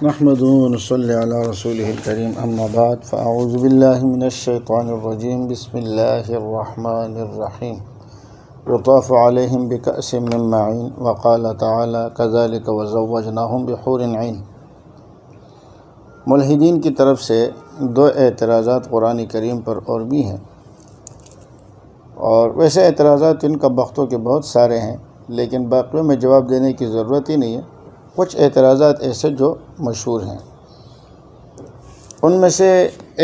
نحمدہ ونصلی علی رسولہ الکریم اما بعد فاعوذ باللہ من الشیطان الرجیم بسم اللہ الرحمن الرحیم یطاف علیہم بکأس من معین وقال تعالی کذالک وزوجناہم بحور عین۔ ملحدین کی طرف سے دو اعتراضات قرآن کریم پر اور بھی ہیں، اور ویسے اعتراضات ان کا بختوں کے بہت سارے ہیں، لیکن باقیوں میں جواب دینے کی ضرورت ہی نہیں ہے۔ کچھ اعتراضات ایسے جو مشہور ہیں، ان میں سے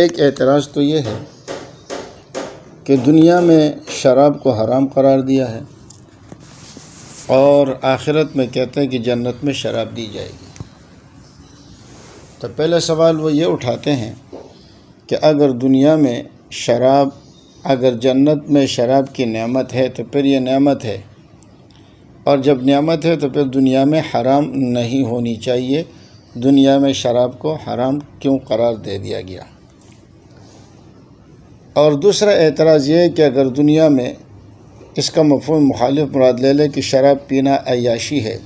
ایک اعتراض تو یہ ہے کہ دنیا میں شراب کو حرام قرار دیا ہے اور آخرت میں کہتے ہیں کہ جنت میں شراب دی جائے گی۔ تو پہلا سوال وہ یہ اٹھاتے ہیں کہ اگر دنیا میں شراب، اگر جنت میں شراب کی نعمت ہے تو پھر یہ نعمت ہے، اور جب نعمت ہے تو پھر دنیا میں حرام نہیں ہونی چاہیے، دنیا میں شراب کو حرام کیوں قرار دے دیا گیا؟ اور دوسرا اعتراض یہ ہے کہ اگر دنیا میں اس کا مفہوم مخالف مراد لے لے کہ شراب پینا عیاشی ہے،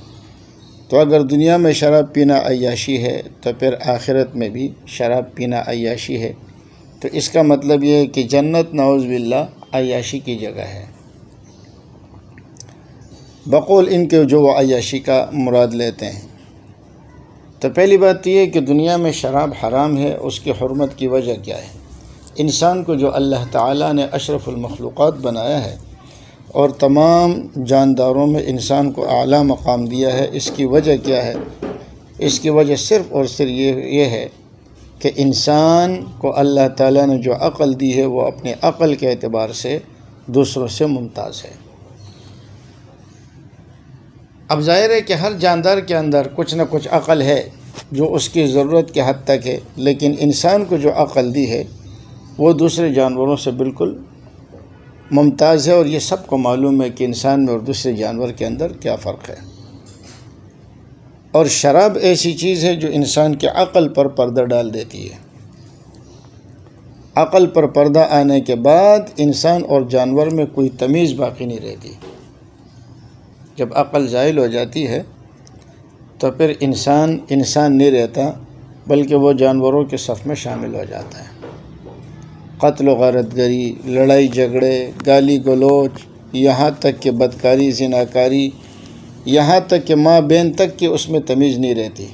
تو اگر دنیا میں شراب پینا عیاشی ہے تو پھر آخرت میں بھی شراب پینا عیاشی ہے، تو اس کا مطلب یہ ہے کہ جنت نعوذ باللہ عیاشی کی جگہ ہے، بقول ان کے جو وہ عیاشی کا مراد لیتے ہیں۔ تو پہلی بات یہ ہے کہ دنیا میں شراب حرام ہے، اس کی حرمت کی وجہ کیا ہے؟ انسان کو جو اللہ تعالیٰ نے اشرف المخلوقات بنایا ہے اور تمام جانداروں میں انسان کو اعلیٰ مقام دیا ہے، اس کی وجہ کیا ہے؟ اس کی وجہ صرف اور صرف یہ ہے کہ انسان کو اللہ تعالیٰ نے جو عقل دی ہے وہ اپنے عقل کے اعتبار سے دوسروں سے ممتاز ہے۔ اب ظاہر ہے کہ ہر جاندار کے اندر کچھ نہ کچھ عقل ہے جو اس کی ضرورت کے حد تک ہے، لیکن انسان کو جو عقل دی ہے وہ دوسرے جانوروں سے بالکل ممتاز ہے، اور یہ سب کو معلوم ہے کہ انسان میں اور دوسرے جانور کے اندر کیا فرق ہے۔ اور شراب ایسی چیز ہے جو انسان کے عقل پر پردہ ڈال دیتی ہے۔ عقل پر پردہ آنے کے بعد انسان اور جانور میں کوئی تمیز باقی نہیں رہتی۔ جب عقل زائل ہو جاتی ہے تو پھر انسان نہیں رہتا، بلکہ وہ جانوروں کے صف میں شامل ہو جاتا ہے۔ قتل و غارت گری، لڑائی جھگڑے، گالی گلوچ، یہاں تک کہ بدکاری، زناکاری، یہاں تک کہ ماں بہن تک کی اس میں تمیز نہیں رہتی۔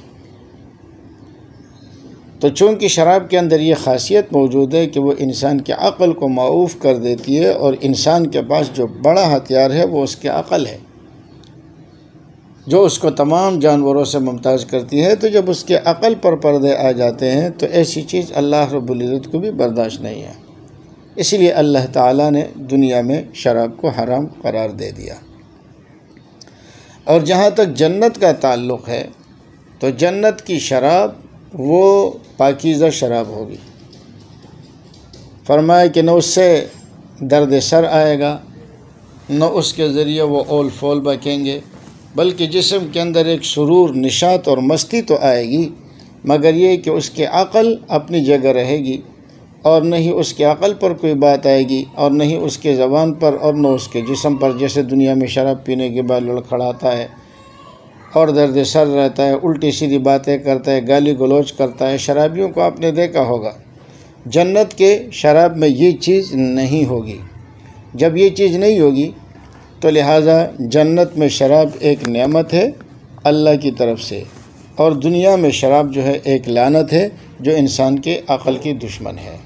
تو چونکہ شراب کے اندر یہ خاصیت موجود ہے کہ وہ انسان کے عقل کو معوف کر دیتی ہے، اور انسان کے پاس جو بڑا ہتھیار ہے وہ اس کی عقل ہے، جو اس کو تمام جانوروں سے ممتاز کرتی ہے۔ تو جب اس کے عقل پر پردے آ جاتے ہیں تو ایسی چیز اللہ رب العزت کو بھی برداشت نہیں ہے، اس لیے اللہ تعالیٰ نے دنیا میں شراب کو حرام قرار دے دیا۔ اور جہاں تک جنت کا تعلق ہے تو جنت کی شراب وہ پاکیزہ شراب ہوگی۔ فرمایا کہ نہ اس سے درد سر آئے گا، نہ اس کے ذریعے وہ اول فول بکیں گے، بلکہ جسم کے اندر ایک سرور، نشاط اور مستی تو آئے گی، مگر یہ کہ اس کے عقل اپنی جگہ رہے گی، اور نہ ہی اس کے عقل پر کوئی بات آئے گی، اور نہ ہی اس کے زبان پر اور نہ اس کے جسم پر، جیسے دنیا میں شراب پینے کے بعد لڑکھڑاتا ہے اور درد سر رہتا ہے، الٹی سیدھی باتیں کرتا ہے، گالی گلوچ کرتا ہے۔ شرابیوں کو آپ نے دیکھا ہوگا، جنت کے شراب میں یہ چیز نہیں ہوگی۔ جب یہ چیز نہیں ہوگی تو لہٰذا جنت میں شراب ایک نعمت ہے اللہ کی طرف سے، اور دنیا میں شراب جو ہے ایک لعنت ہے جو انسان کے عقل کی دشمن ہے۔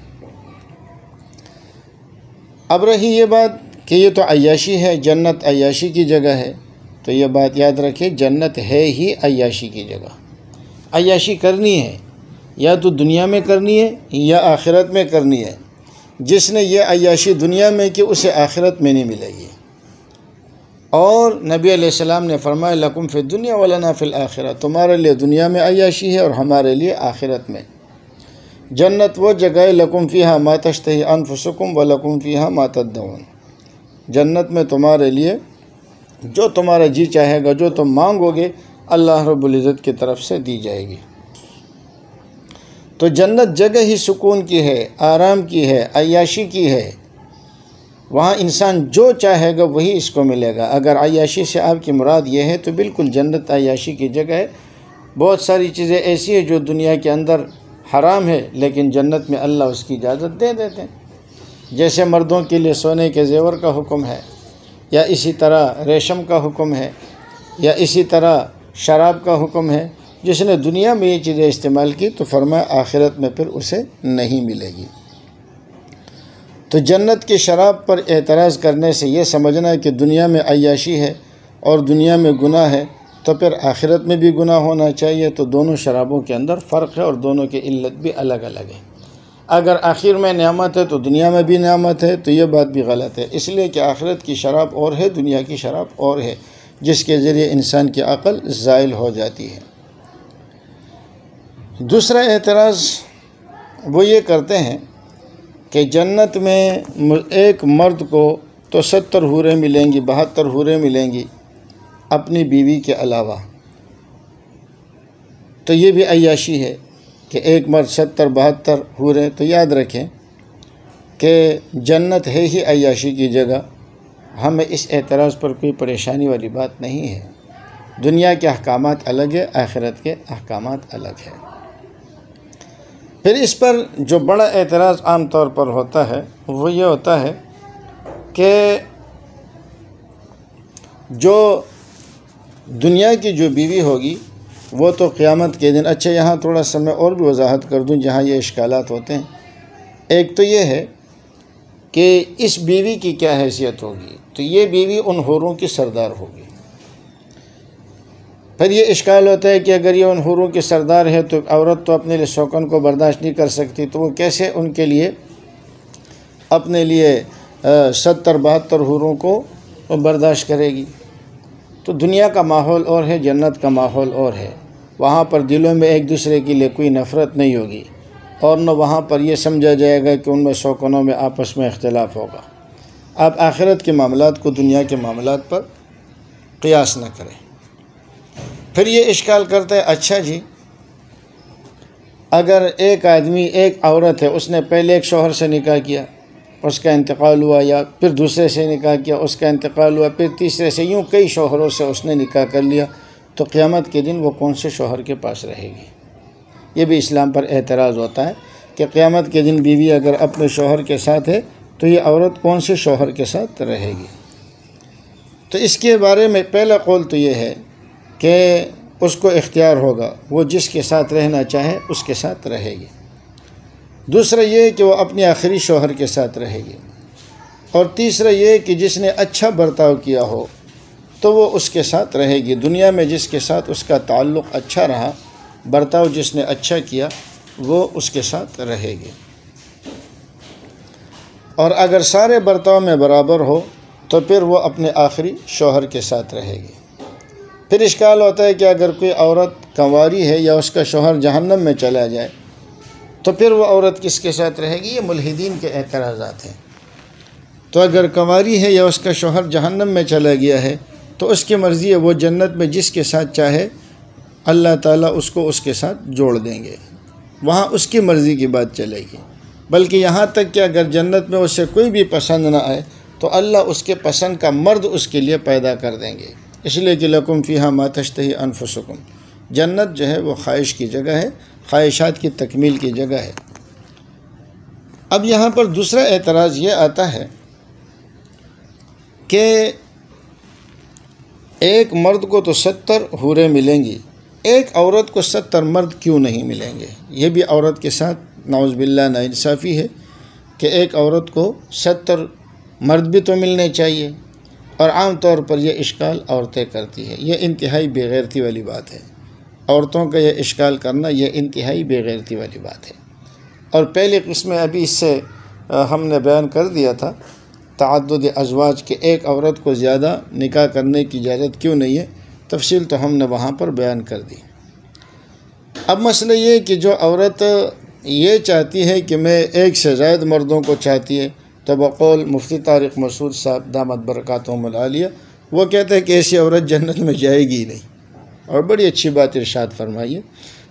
اب رہی یہ بات کہ یہ تو عیاشی ہے، جنت عیاشی کی جگہ ہے، تو یہ بات یاد رکھیں، جنت ہے ہی عیاشی کی جگہ۔ عیاشی کرنی ہے یا تو دنیا میں کرنی ہے یا آخرت میں کرنی ہے۔ جس نے یہ عیاشی دنیا میں کی اسے آخرت میں نہیں ملے گی۔ اور نبی علیہ السلام نے فرمایا لکم فی الدنیا ولنا فی الآخرہ، تمہارے لیے دنیا میں عیاشی ہے اور ہمارے لیے آخرت میں۔ جنت وہ جگہ ہے لکم فیہا ما تشتہی انفسکم ولکم فیہا ما تدعون، جنت میں تمہارے لیے جو تمہارا جی چاہے گا، جو تم مانگو گے، اللہ رب العزت کی طرف سے دی جائے گی۔ تو جنت جگہ ہی سکون کی ہے، آرام کی ہے، عیاشی کی ہے، وہاں انسان جو چاہے گا وہی اس کو ملے گا۔ اگر عیاشی سے آپ کی مراد یہ ہے تو بالکل جنت عیاشی کی جگہ ہے، بہت ساری چیزیں ایسی ہیں جو دنیا کے اندر حرام ہے لیکن جنت میں اللہ اس کی اجازت دے دیتے ہیں، جیسے مردوں کے لیے سونے کے زیور کا حکم ہے، یا اسی طرح ریشم کا حکم ہے، یا اسی طرح شراب کا حکم ہے۔ جس نے دنیا میں یہ چیزیں استعمال کی تو فرمایا آخرت میں پھر اسے نہیں ملے گی۔ تو جنت کی شراب پر اعتراض کرنے سے یہ سمجھنا ہے کہ دنیا میں عیاشی ہے اور دنیا میں گناہ ہے تو پھر آخرت میں بھی گناہ ہونا چاہیے، تو دونوں شرابوں کے اندر فرق ہے اور دونوں کی علت بھی الگ الگ ہے۔ اگر آخر میں نعمت ہے تو دنیا میں بھی نعمت ہے تو یہ بات بھی غلط ہے، اس لیے کہ آخرت کی شراب اور ہے، دنیا کی شراب اور ہے، جس کے ذریعے انسان کی عقل زائل ہو جاتی ہے۔ دوسرا اعتراض وہ یہ کرتے ہیں کہ جنت میں ایک مرد کو تو 70 حوریں ملیں گی، 72 حوریں ملیں گی اپنی بیوی کے علاوہ، تو یہ بھی عیاشی ہے کہ ایک مرد 70 72 حوریں۔ تو یاد رکھیں کہ جنت ہے ہی عیاشی کی جگہ، ہمیں اس اعتراض پر کوئی پریشانی والی بات نہیں ہے۔ دنیا کے احکامات الگ ہے، آخرت کے احکامات الگ ہے۔ پھر اس پر جو بڑا اعتراض عام طور پر ہوتا ہے وہ یہ ہوتا ہے کہ جو دنیا کی جو بیوی ہوگی وہ تو قیامت کے دن، اچھا یہاں تھوڑا سا میں اور بھی وضاحت کر دوں جہاں یہ اشکالات ہوتے ہیں۔ ایک تو یہ ہے کہ اس بیوی کی کیا حیثیت ہوگی، تو یہ بیوی ان حوروں کی سردار ہوگی۔ پھر یہ اشکال ہوتا ہے کہ اگر یہ ان حوروں کی سردار ہے تو عورت تو اپنے لیے شوکن کو برداشت نہیں کر سکتی، تو وہ کیسے ان کے لیے اپنے لیے 70 72 حوروں کو برداشت کرے گی؟ تو دنیا کا ماحول اور ہے، جنت کا ماحول اور ہے۔ وہاں پر دلوں میں ایک دوسرے کے لیے کوئی نفرت نہیں ہوگی، اور نہ وہاں پر یہ سمجھا جائے گا کہ ان میں شوکنوں میں آپس میں اختلاف ہوگا۔ آپ آخرت کے معاملات کو دنیا کے معاملات پر قیاس نہ کریں۔ پھر یہ اشکال کرتا ہے، اچھا جی اگر ایک آدمی، ایک عورت ہے، اس نے پہلے ایک شوہر سے نکاح کیا، اس کا انتقال ہوا، یا پھر دوسرے سے نکاح کیا، اس کا انتقال ہوا، پھر تیسرے سے، یوں کئی شوہروں سے اس نے نکاح کر لیا، تو قیامت کے دن وہ کون سے شوہر کے پاس رہے گی؟ یہ بھی اسلام پر اعتراض ہوتا ہے کہ قیامت کے دن بیوی اگر اپنے شوہر کے ساتھ ہے تو یہ عورت کون سے شوہر کے ساتھ رہے گی؟ تو اس کے بارے میں پہلا قول تو یہ ہے کہ اس کو اختیار ہوگا، وہ جس کے ساتھ رہنا چاہے اس کے ساتھ رہے گی۔ دوسرا یہ کہ وہ اپنے آخری شوہر کے ساتھ رہے گی، اور تیسرا یہ کہ جس نے اچھا برتاؤ کیا ہو تو وہ اس کے ساتھ رہے گی۔ دنیا میں جس کے ساتھ اس کا تعلق اچھا رہا، برتاؤ جس نے اچھا کیا، وہ اس کے ساتھ رہے گی۔ اور اگر سارے برتاؤ میں برابر ہو تو پھر وہ اپنے آخری شوہر کے ساتھ رہے گی۔ پھر اشکال ہوتا ہے کہ اگر کوئی عورت کنواری ہے یا اس کا شوہر جہنم میں چلا جائے تو پھر وہ عورت کس کے ساتھ رہے گی؟ یہ ملحدین کے اعتراضات ہیں۔ تو اگر کنواری ہے یا اس کا شوہر جہنم میں چلا گیا ہے تو اس کی مرضی ہے، وہ جنت میں جس کے ساتھ چاہے اللہ تعالیٰ اس کو اس کے ساتھ جوڑ دیں گے، وہاں اس کی مرضی کی بات چلے گی۔ بلکہ یہاں تک کہ اگر جنت میں اسے کوئی بھی پسند نہ آئے تو اللہ اس کے پسند کا مرد اس کے لیے پیدا کر دیں گے، اس لیے کہ لکم فیہا ما تشتہی انفسکم، جنت جو ہے وہ خواہش کی جگہ ہے، خواہشات کی تکمیل کی جگہ ہے۔ اب یہاں پر دوسرا اعتراض یہ آتا ہے کہ ایک مرد کو تو 70 حوریں ملیں گی، ایک عورت کو 70 مرد کیوں نہیں ملیں گے؟ یہ بھی عورت کے ساتھ نعوذ باللہ ناانصافی ہے کہ ایک عورت کو 70 مرد بھی تو ملنے چاہیے، اور عام طور پر یہ اشکال عورتیں کرتی ہیں۔ یہ انتہائی بے غیرتی والی بات ہے، عورتوں کا یہ اشکال کرنا یہ انتہائی بے غیرتی والی بات ہے۔ اور پہلی قسم ابھی اس سے ہم نے بیان کر دیا تھا، تعدد ازواج کے ایک عورت کو زیادہ نکاح کرنے کی اجازت کیوں نہیں ہے، تفصیل تو ہم نے وہاں پر بیان کر دی۔ اب مسئلہ یہ ہے کہ جو عورت یہ چاہتی ہے کہ میں ایک سے زائد مردوں کو چاہتی ہے، تو بقول مفتی طارق مسعود صاحب دامت برکاتہم العالیہ، وہ کہتے ہیں کہ ایسی عورت جنت میں جائے گی ہی نہیں، اور بڑی اچھی بات ارشاد فرمائیے۔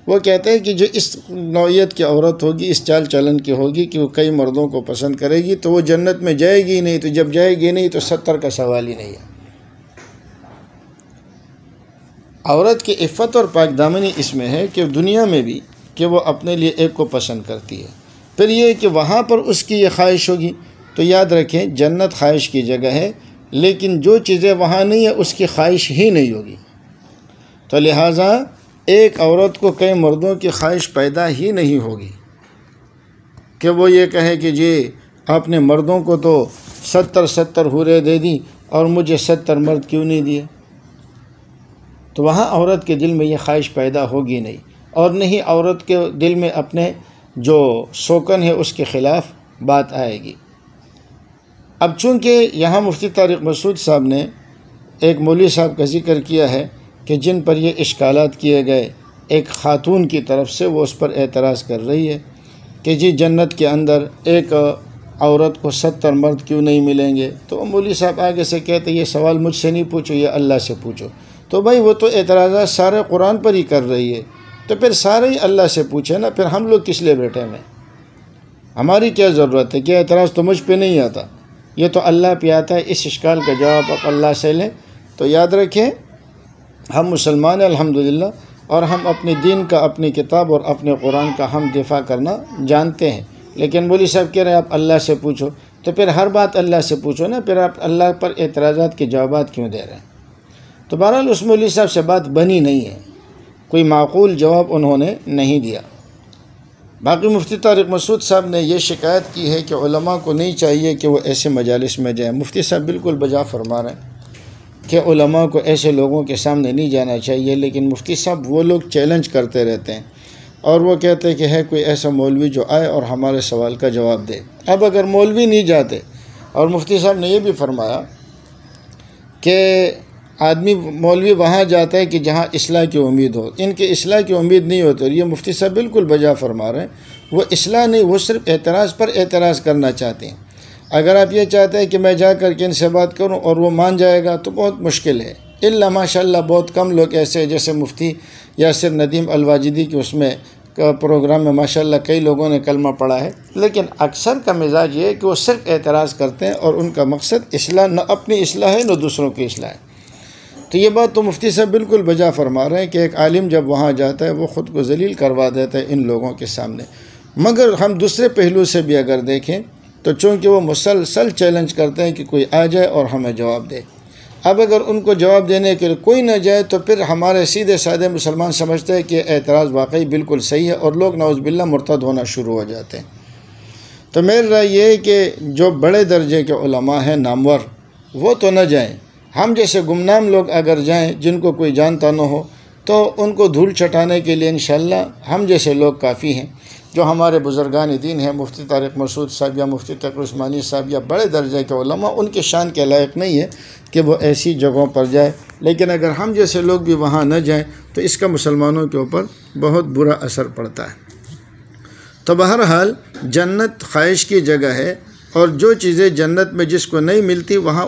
وہ کہتے ہیں کہ جو اس نوعیت کی عورت ہوگی، اس چال چلن کی ہوگی کہ وہ کئی مردوں کو پسند کرے گی، تو وہ جنت میں جائے گی ہی نہیں، تو جب جائے گی نہیں تو 70 کا سوال ہی نہیں ہے۔ عورت کی عفت اور پاک دامنی اس میں ہے کہ دنیا میں بھی کہ وہ اپنے لیے ایک کو پسند کرتی ہے، پھر یہ کہ وہاں پر اس کی یہ خواہش ہوگی، تو یاد رکھیں جنت خواہش کی جگہ ہے، لیکن جو چیزیں وہاں نہیں ہیں اس کی خواہش ہی نہیں ہوگی۔ تو لہٰذا ایک عورت کو کئی مردوں کی خواہش پیدا ہی نہیں ہوگی کہ وہ یہ کہے کہ جی آپ نے مردوں کو تو 70 حوریں دے دی اور مجھے 70 مرد کیوں نہیں دیے؟ تو وہاں عورت کے دل میں یہ خواہش پیدا ہوگی نہیں، اور نہیں عورت کے دل میں اپنے جو سوکن ہے اس کے خلاف بات آئے گی۔ اب چونکہ یہاں مفتی طارق مسعود صاحب نے ایک مولوی صاحب کا ذکر کیا ہے کہ جن پر یہ اشکالات کیے گئے، ایک خاتون کی طرف سے وہ اس پر اعتراض کر رہی ہے کہ جی جنت کے اندر ایک عورت کو 70 مرد کیوں نہیں ملیں گے؟ تو مولوی صاحب آگے سے کہتے یہ سوال مجھ سے نہیں پوچھو، یہ اللہ سے پوچھو۔ تو بھائی وہ تو اعتراضات سارے قرآن پر ہی کر رہی ہے، تو پھر سارے ہی اللہ سے پوچھے نا، پھر ہم لوگ کس لیے بیٹھے ہیں؟ ہماری کیا ضرورت ہے؟ کیا اعتراض تو مجھ پہ نہیں آتا، یہ تو اللہ پہ آتا ہے۔ اس اشکال کا جواب آپ اللہ سے لیں۔ تو یاد رکھیں ہم مسلمان ہیں الحمدللہ، اور ہم اپنے دین کا، اپنی کتاب اور اپنے قرآن کا ہم دفاع کرنا جانتے ہیں، لیکن مولوی صاحب کہہ رہے ہیں آپ اللہ سے پوچھو، تو پھر ہر بات اللہ سے پوچھو نا، پھر آپ اللہ پر اعتراضات کے جوابات کیوں دے رہے ہیں؟ تو بہرحال اس مولوی صاحب سے بات بنی نہیں ہے، کوئی معقول جواب انہوں نے نہیں دیا۔ باقی مفتی طارق مسعود صاحب نے یہ شکایت کی ہے کہ علماء کو نہیں چاہیے کہ وہ ایسے مجالس میں جائیں۔ مفتی صاحب بالکل بجا فرما رہے ہیں کہ علماء کو ایسے لوگوں کے سامنے نہیں جانا چاہیے، لیکن مفتی صاحب وہ لوگ چیلنج کرتے رہتے ہیں اور وہ کہتے ہیں کہ ہے کوئی ایسا مولوی جو آئے اور ہمارے سوال کا جواب دے۔ اب اگر مولوی نہیں جاتے، اور مفتی صاحب نے یہ بھی فرمایا کہ مولوی وہاں جاتا ہے کہ جہاں اصلاح کی امید ہو، ان کے اصلاح کی امید نہیں ہوتی، اور یہ مفتی صاحب بالکل بجا فرما رہے ہیں، وہ اصلاح نہیں، وہ صرف اعتراض پر اعتراض کرنا چاہتے ہیں۔ اگر آپ یہ چاہتے ہیں کہ میں جا کر کے ان سے بات کروں اور وہ مان جائے گا تو بہت مشکل ہے، الا ماشاءاللہ بہت کم لوگ ایسے ہیں، جیسے مفتی یاسر ندیم الواجدی کے اس میں پروگرام میں ماشاءاللہ کئی لوگوں نے کلمہ پڑھا ہے، لیکن اکثر کا مزاج یہ ہے کہ وہ صرف اعتراض کرتے ہیں اور ان کا مقصد اصلاح، نہ اپنی اصلاح ہے نہ دوسروں کی اصلاح ہے۔ تو یہ بات تو مفتی صاحب بالکل بجا فرما رہے ہیں کہ ایک عالم جب وہاں جاتا ہے وہ خود کو ذلیل کروا دیتا ہے ان لوگوں کے سامنے۔ مگر ہم دوسرے پہلو سے بھی اگر دیکھیں تو چونکہ وہ مسلسل چیلنج کرتے ہیں کہ کوئی آ جائے اور ہمیں جواب دے، اب اگر ان کو جواب دینے کے لیے کوئی نہ جائے تو پھر ہمارے سیدھے سادے مسلمان سمجھتے ہیں کہ اعتراض واقعی بالکل صحیح ہے، اور لوگ نعوذ باللہ مرتد ہونا شروع ہو جاتے ہیں۔ تو میری رائے یہ ہے کہ جو بڑے درجے کے علماء ہیں نامور، وہ تو نہ جائیں۔ ہم جیسے گمنام لوگ اگر جائیں جن کو کوئی جانتا نہ ہو، تو ان کو دھول چٹانے کے لیے انشاءاللہ ہم جیسے لوگ کافی ہیں۔ جو ہمارے بزرگان دین ہیں، مفتی طارق مسعود صاحب یا مفتی تقی عثمانی صاحب یا بڑے درجے کے علماء، ان کے شان کے لائق نہیں ہے کہ وہ ایسی جگہوں پر جائے، لیکن اگر ہم جیسے لوگ بھی وہاں نہ جائیں تو اس کا مسلمانوں کے اوپر بہت برا اثر پڑتا ہے۔ تو بہرحال جنت خواہش کی جگہ ہے، اور جو چیزیں جنت میں جس کو نہیں ملتی وہاں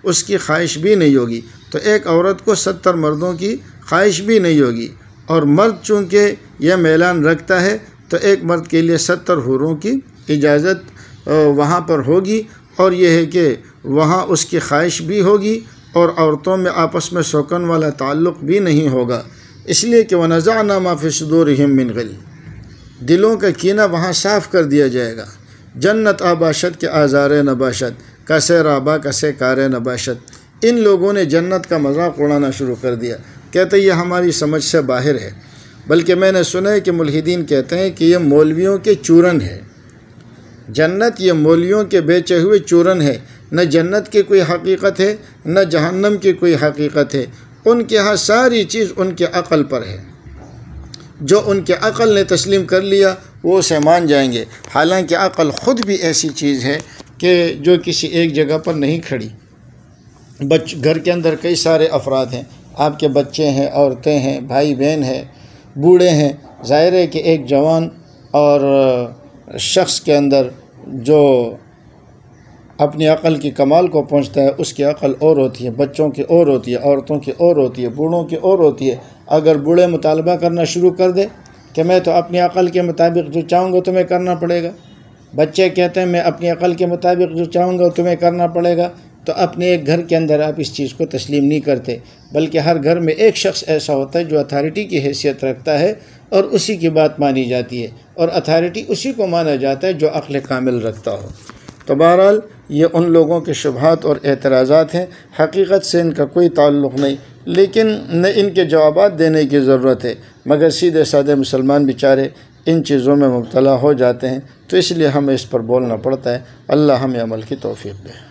اس کی خواہش بھی نہیں ہوگی۔ تو ایک عورت کو 70 مردوں کی خواہش بھی نہیں ہوگی، اور مرد چونکہ یہ میلان رکھتا ہے تو ایک مرد کے لیے 70 حوروں کی اجازت وہاں پر ہوگی، اور یہ ہے کہ وہاں اس کی خواہش بھی ہوگی، اور عورتوں میں آپس میں سوکن والا تعلق بھی نہیں ہوگا، اس لیے کہ وَنَزَعْنَا مَا فِي صُدُورِهِم مِّن غِلٍّ، دلوں کا کینہ وہاں صاف کر دیا جائے گا۔ جنت آباشت کے آزار نباشت، کسے رابا کسے کار نباشت، ان لوگوں نے جنت کا مذاق اڑانا شروع کر دیا، کہتے یہ ہماری سمجھ سے باہر ہے۔ بلکہ میں نے سنا ہے کہ ملحدین کہتے ہیں کہ یہ مولویوں کے چورن ہے، جنت یہ مولویوں کے بیچے ہوئے چورن ہے، نہ جنت کی کوئی حقیقت ہے نہ جہنم کی کوئی حقیقت ہے، ان کے ہاں ساری چیز ان کے عقل پر ہے، جو ان کے عقل نے تسلیم کر لیا وہ اسے مان جائیں گے، حالانکہ عقل خود بھی ایسی چیز ہے کہ جو کسی ایک جگہ پر نہیں کھڑی۔ گھر کے اندر کئی سارے افراد ہیں، آپ کے بچے ہیں، عورتیں ہیں، بھائی بہن ہیں، بوڑھے ہیں، ظاہر ہے کہ ایک جوان اور شخص کے اندر جو اپنی عقل کی کمال کو پہنچتا ہے اس کی عقل اور ہوتی ہے، بچوں کی اور ہوتی ہے، عورتوں کی اور ہوتی ہے، بوڑھوں کی اور ہوتی ہے۔ اگر بوڑھے مطالبہ کرنا شروع کر دے کہ میں تو اپنی عقل کے مطابق جو چاہوں گا تمہیں کرنا پڑے گا، بچے کہتے ہیں میں اپنی عقل کے مطابق جو چاہوں گا تمہیں کرنا پڑے گا، تو اپنے ایک گھر کے اندر آپ اس چیز کو تسلیم نہیں کرتے، بلکہ ہر گھر میں ایک شخص ایسا ہوتا ہے جو اتھارٹی کی حیثیت رکھتا ہے اور اسی کی بات مانی جاتی ہے، اور اتھارٹی اسی کو مانا جاتا ہے جو عقل کامل رکھتا ہو۔ تو بہرحال یہ ان لوگوں کے شبہات اور اعتراضات ہیں، حقیقت سے ان کا کوئی تعلق نہیں، لیکن نہ ان کے جوابات دینے کی ضرورت ہے، مگر سیدھے سادے مسلمان بیچارے ان چیزوں میں مبتلا ہو جاتے ہیں، تو اس لیے ہمیں اس پر بولنا پڑتا ہے۔ اللہ ہمیں عمل کی توفیق دے۔